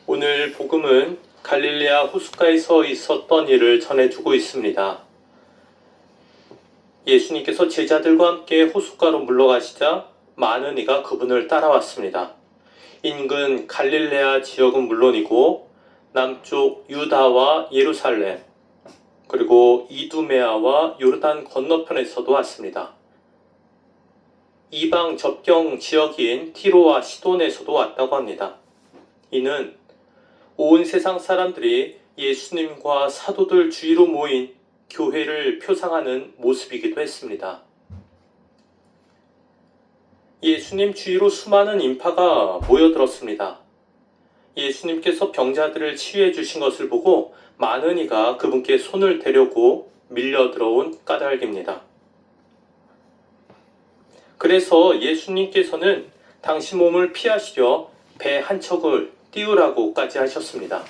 오늘 복음은 갈릴레아 호숫가에서 있었던 일을 전해주고 있습니다. 예수님께서 제자들과 함께 호숫가로 물러가시자 많은 이가 그분을 따라왔습니다. 인근 갈릴레아 지역은 물론이고 남쪽 유다와 예루살렘, 그리고 이두메아와 요르단 건너편에서도 왔습니다. 이방 접경 지역인 티로와 시돈에서도 왔다고 합니다. 이는 온 세상 사람들이 예수님과 사도들 주위로 모인 교회를 표상하는 모습이기도 했습니다. 예수님 주위로 수많은 인파가 모여들었습니다. 예수님께서 병자들을 치유해 주신 것을 보고 많은 이가 그분께 손을 대려고 밀려들어온 까닭입니다. 그래서 예수님께서는 당신 몸을 피하시려 배 한 척을 띄우라고까지 하셨습니다.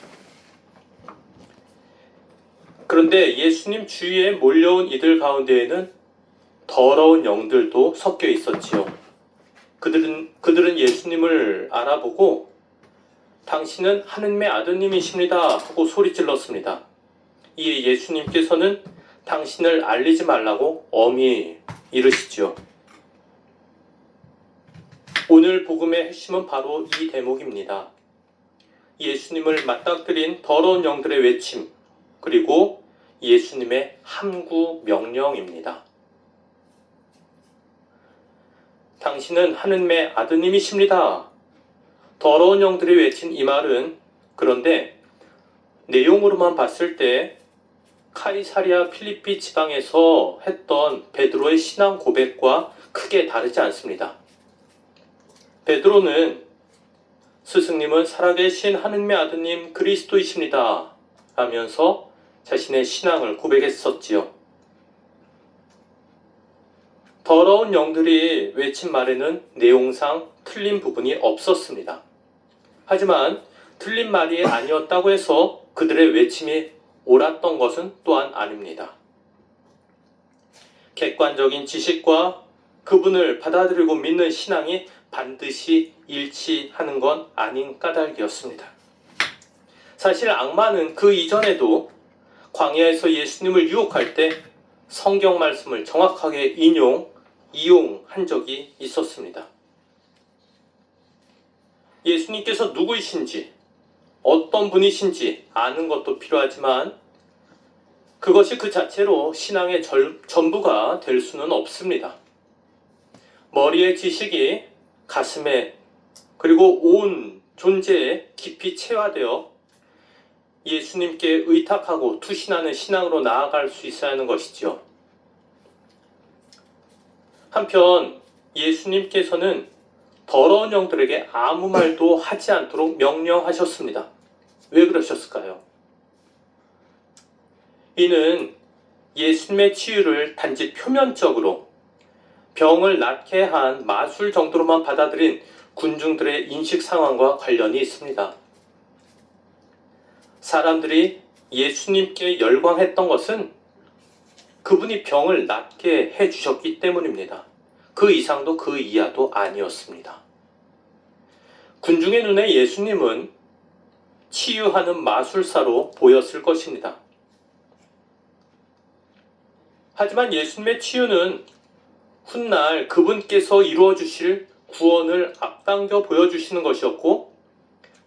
그런데 예수님 주위에 몰려온 이들 가운데에는 더러운 영들도 섞여 있었지요. 그들은 예수님을 알아보고 당신은 하느님의 아드님이십니다 하고 소리질렀습니다. 이에 예수님께서는 당신을 알리지 말라고 엄히 이르시죠. 오늘 복음의 핵심은 바로 이 대목입니다. 예수님을 맞닥뜨린 더러운 영들의 외침, 그리고 예수님의 함구 명령입니다. 당신은 하느님의 아드님이십니다. 더러운 영들이 외친 이 말은 그런데 내용으로만 봤을 때 카이사리아 필리피 지방에서 했던 베드로의 신앙 고백과 크게 다르지 않습니다. 베드로는 스승님은 살아계신 하느님의 아드님 그리스도이십니다 하면서 자신의 신앙을 고백했었지요. 더러운 영들이 외친 말에는 내용상 틀린 부분이 없었습니다. 하지만 틀린 말이 아니었다고 해서 그들의 외침이 옳았던 것은 또한 아닙니다. 객관적인 지식과 그분을 받아들이고 믿는 신앙이 반드시 일치하는 건 아닌 까닭이었습니다. 사실 악마는 그 이전에도 광야에서 예수님을 유혹할 때 성경 말씀을 정확하게 이용한 적이 있었습니다. 예수님께서 누구이신지, 어떤 분이신지 아는 것도 필요하지만 그것이 그 자체로 신앙의 전부가 될 수는 없습니다. 머리의 지식이 가슴에 그리고 온 존재에 깊이 체화되어 예수님께 의탁하고 투신하는 신앙으로 나아갈 수 있어야 하는 것이죠. 한편 예수님께서는 더러운 영들에게 아무 말도 하지 않도록 명령하셨습니다. 왜 그러셨을까요? 이는 예수님의 치유를 단지 표면적으로 병을 낫게 한 마술 정도로만 받아들인 군중들의 인식 상황과 관련이 있습니다. 사람들이 예수님께 열광했던 것은 그분이 병을 낫게 해주셨기 때문입니다. 그 이상도 그 이하도 아니었습니다. 군중의 눈에 예수님은 치유하는 마술사로 보였을 것입니다. 하지만 예수님의 치유는 훗날 그분께서 이루어 주실 구원을 앞당겨 보여주시는 것이었고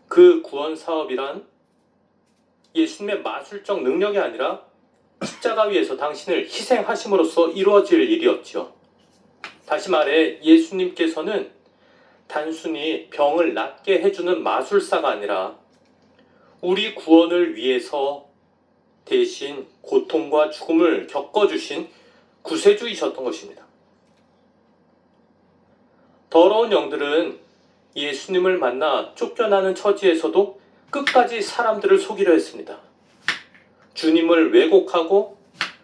그 구원 사업이란 예수님의 마술적 능력이 아니라 십자가 위에서 당신을 희생하심으로써 이루어질 일이었죠. 다시 말해 예수님께서는 단순히 병을 낫게 해주는 마술사가 아니라 우리 구원을 위해서 대신 고통과 죽음을 겪어주신 구세주이셨던 것입니다. 더러운 영들은 예수님을 만나 쫓겨나는 처지에서도 끝까지 사람들을 속이려 했습니다. 주님을 왜곡하고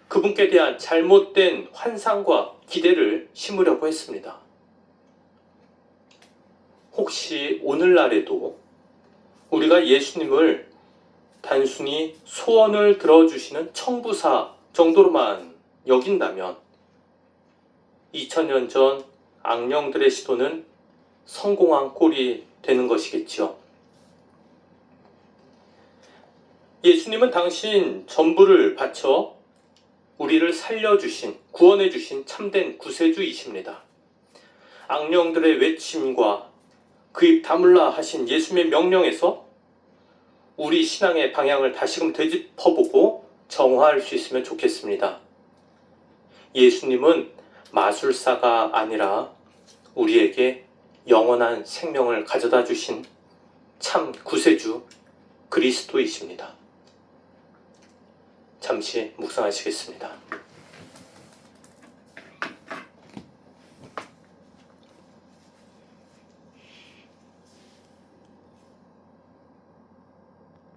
그분께 대한 잘못된 환상과 기대를 심으려고 했습니다. 혹시 오늘날에도 우리가 예수님을 단순히 소원을 들어주시는 청부사 정도로만 여긴다면 2000년 전 악령들의 시도는 성공한 꼴이 되는 것이겠지요. 예수님은 당신 전부를 바쳐 우리를 살려주신, 구원해주신 참된 구세주이십니다. 악령들의 외침과 그 입 다물라 하신 예수님의 명령에서 우리 신앙의 방향을 다시금 되짚어보고 정화할 수 있으면 좋겠습니다. 예수님은 마술사가 아니라 우리에게 영원한 생명을 가져다 주신 참 구세주 그리스도이십니다. 잠시 묵상하시겠습니다.